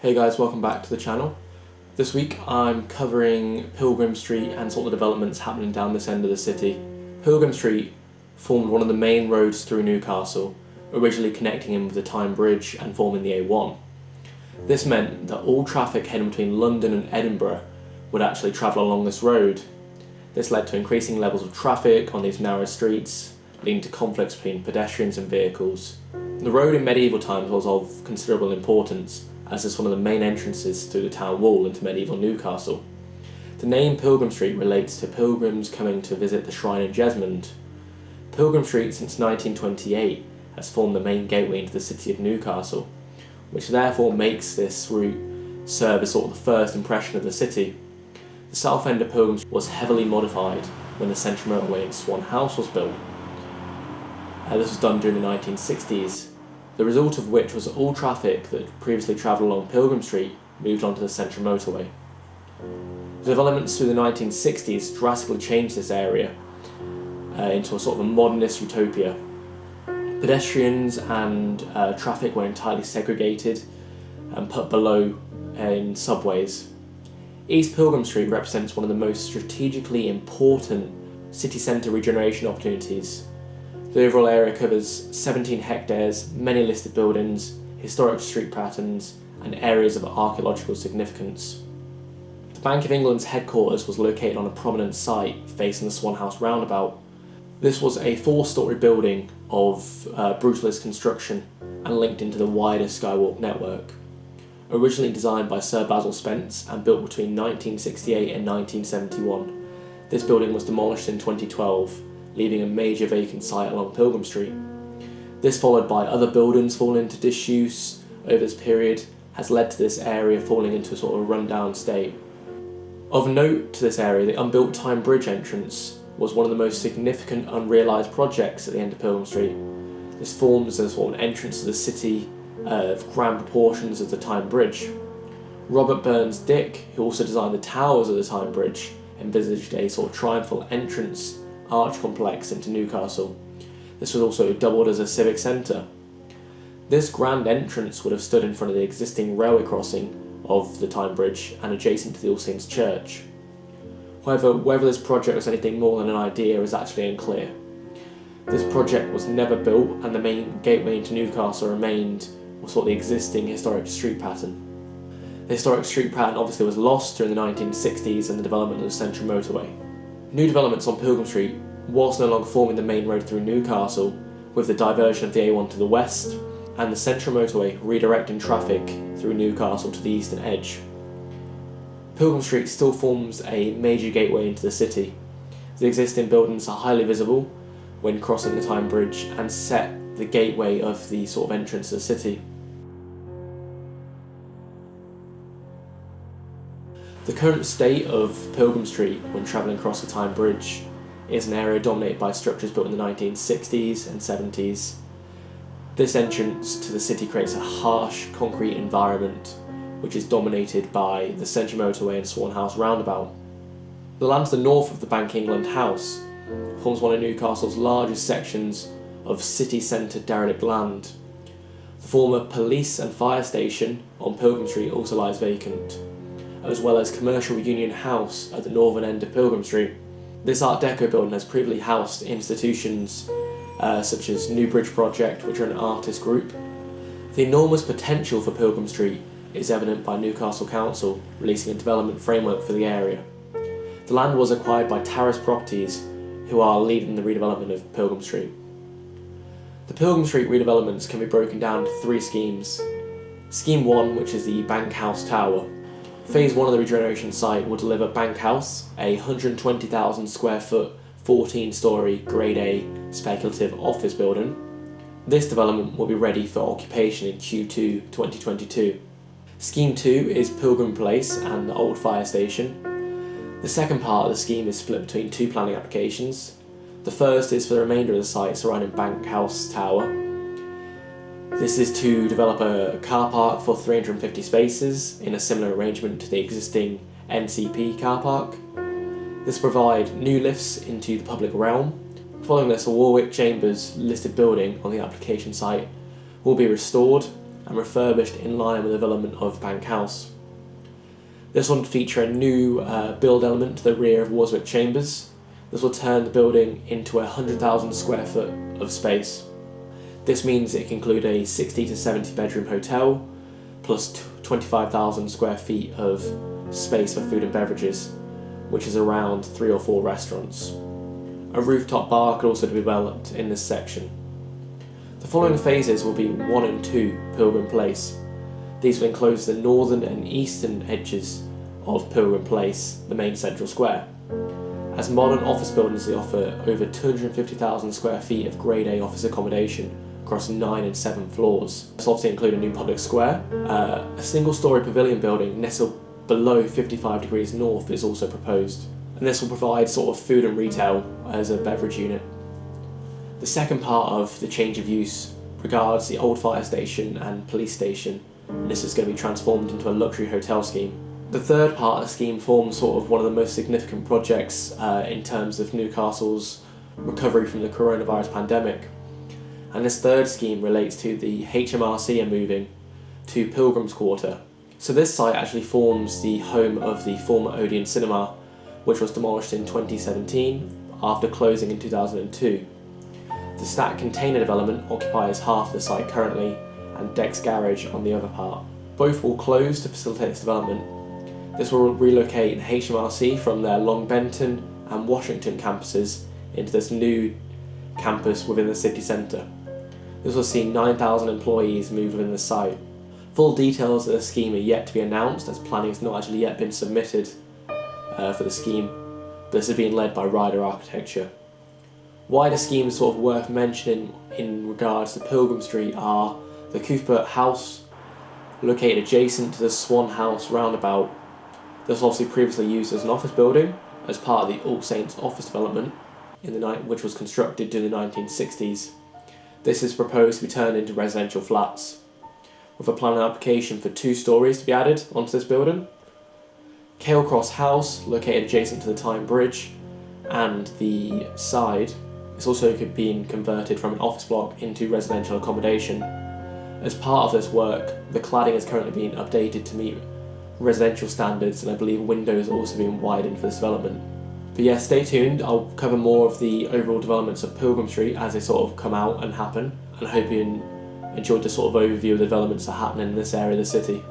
Hey guys, welcome back to the channel. This week I'm covering Pilgrim Street and sort of the developments happening down this end of the city. Pilgrim Street formed one of the main roads through Newcastle, originally connecting in with the Tyne Bridge and forming the A1. This meant that all traffic heading between London and Edinburgh would actually travel along this road. This led to increasing levels of traffic on these narrow streets, leading to conflicts between pedestrians and vehicles. The road in medieval times was of considerable importance, as it's one of the main entrances through the town wall into medieval Newcastle. The name Pilgrim Street relates to pilgrims coming to visit the shrine in Jesmond. Pilgrim Street since 1928 has formed the main gateway into the city of Newcastle, which therefore makes this route serve as sort of the first impression of the city. The south end of Pilgrim Street was heavily modified when the central motorway in Swan House was built. This was done during the 1960s, the result of which was all traffic that previously travelled along Pilgrim Street moved onto the central motorway. The developments through the 1960s drastically changed this area into a sort of a modernist utopia. Pedestrians and traffic were entirely segregated and put below in subways. East Pilgrim Street represents one of the most strategically important city centre regeneration opportunities. The overall area covers 17 hectares, many listed buildings, historic street patterns, and areas of archaeological significance. The Bank of England's headquarters was located on a prominent site facing the Swan House roundabout. This was a 4-storey building of brutalist construction and linked into the wider Skywalk network. Originally designed by Sir Basil Spence and built between 1968 and 1971, this building was demolished in 2012, leaving a major vacant site along Pilgrim Street. This, followed by other buildings falling into disuse over this period, has led to this area falling into a sort of rundown state. Of note to this area, the unbuilt Tyne Bridge entrance was one of the most significant unrealised projects at the end of Pilgrim Street. This forms a sort of entrance to the city of grand proportions of the Tyne Bridge. Robert Burns Dick, who also designed the towers of the Tyne Bridge, envisaged a sort of triumphal entrance arch complex into Newcastle. This was also doubled as a civic centre. This grand entrance would have stood in front of the existing railway crossing of the Tyne Bridge and adjacent to the All Saints Church. However, whether this project was anything more than an idea is actually unclear. This project was never built, and the main gateway into Newcastle remained sort of the existing historic street pattern. The historic street pattern obviously was lost during the 1960s and the development of the central motorway. New developments on Pilgrim Street, whilst no longer forming the main road through Newcastle, with the diversion of the A1 to the west, and the central motorway redirecting traffic through Newcastle to the eastern edge. Pilgrim Street still forms a major gateway into the city. The existing buildings are highly visible when crossing the Tyne Bridge and set the gateway of the sort of entrance to the city. The current state of Pilgrim Street when travelling across the Tyne Bridge is an area dominated by structures built in the 1960s and 70s. This entrance to the city creates a harsh concrete environment which is dominated by the central motorway and Swan House roundabout. The land to the north of the Bank of England house forms one of Newcastle's largest sections of city centre derelict land. The former police and fire station on Pilgrim Street also lies vacant, as well as Commercial Union House at the northern end of Pilgrim Street. This Art Deco building has previously housed institutions such as New Bridge Project, which are an artist group. The enormous potential for Pilgrim Street is evident by Newcastle Council releasing a development framework for the area. The land was acquired by Terrace Properties, who are leading the redevelopment of Pilgrim Street. The Pilgrim Street redevelopments can be broken down to 3 schemes. Scheme 1, which is the Bank House Tower. Phase 1 of the regeneration site will deliver Bank House, a 120,000 square foot, 14-storey Grade A speculative office building. This development will be ready for occupation in Q2 2022. Scheme 2 is Pilgrim Place and the Old Fire Station. The second part of the scheme is split between 2 planning applications. The first is for the remainder of the site surrounding Bank House Tower. This is to develop a car park for 350 spaces in a similar arrangement to the existing NCP car park. This will provide new lifts into the public realm. Following this, a Warwick Chambers listed building on the application site will be restored and refurbished in line with the development of Bank House. This will feature a new build element to the rear of Warswick Chambers. This will turn the building into 100,000 square foot of space. This means it can include a 60 to 70 bedroom hotel, plus 25,000 square feet of space for food and beverages, which is around 3 or 4 restaurants. A rooftop bar could also be developed in this section. The following phases will be 1 and 2 Pilgrim Place. These will enclose the northern and eastern edges of Pilgrim Place, the main central square. As modern office buildings, they offer over 250,000 square feet of Grade A office accommodation across 9 and 7 floors. This will obviously include a new public square. A single-storey pavilion building nestled below 55 degrees north is also proposed, and this will provide sort of food and retail as a beverage unit. The second part of the change of use regards the old fire station and police station, and this is going to be transformed into a luxury hotel scheme. The third part of the scheme forms sort of one of the most significant projects in terms of Newcastle's recovery from the coronavirus pandemic. And this third scheme relates to the HMRC are moving to Pilgrim's Quarter. So this site actually forms the home of the former Odeon Cinema, which was demolished in 2017 after closing in 2002. The stack container development occupies half the site currently, and Deck's Garage on the other part. Both will close to facilitate this development. This will relocate HMRC from their Long Benton and Washington campuses into this new campus within the city centre. This will see 9,000 employees move within the site. Full details of the scheme are yet to be announced, as planning has not actually yet been submitted for the scheme, but this is being led by Ryder Architecture. Why the scheme is sort of worth mentioning in regards to Pilgrim Street are the Cuthbert House, located adjacent to the Swan House roundabout. This was obviously previously used as an office building as part of the All Saints office development, which was constructed during the 1960s. This is proposed to be turned into residential flats, with a planning application for 2 stories to be added onto this building. Kale Cross House, located adjacent to the Tyne Bridge and the side, is also being converted from an office block into residential accommodation. As part of this work, the cladding is currently being updated to meet residential standards, and I believe windows are also being widened for this development. But yeah, stay tuned. I'll cover more of the overall developments of Pilgrim Street as they sort of come out and happen, and I hope you enjoyed the sort of overview of the developments that are happening in this area of the city.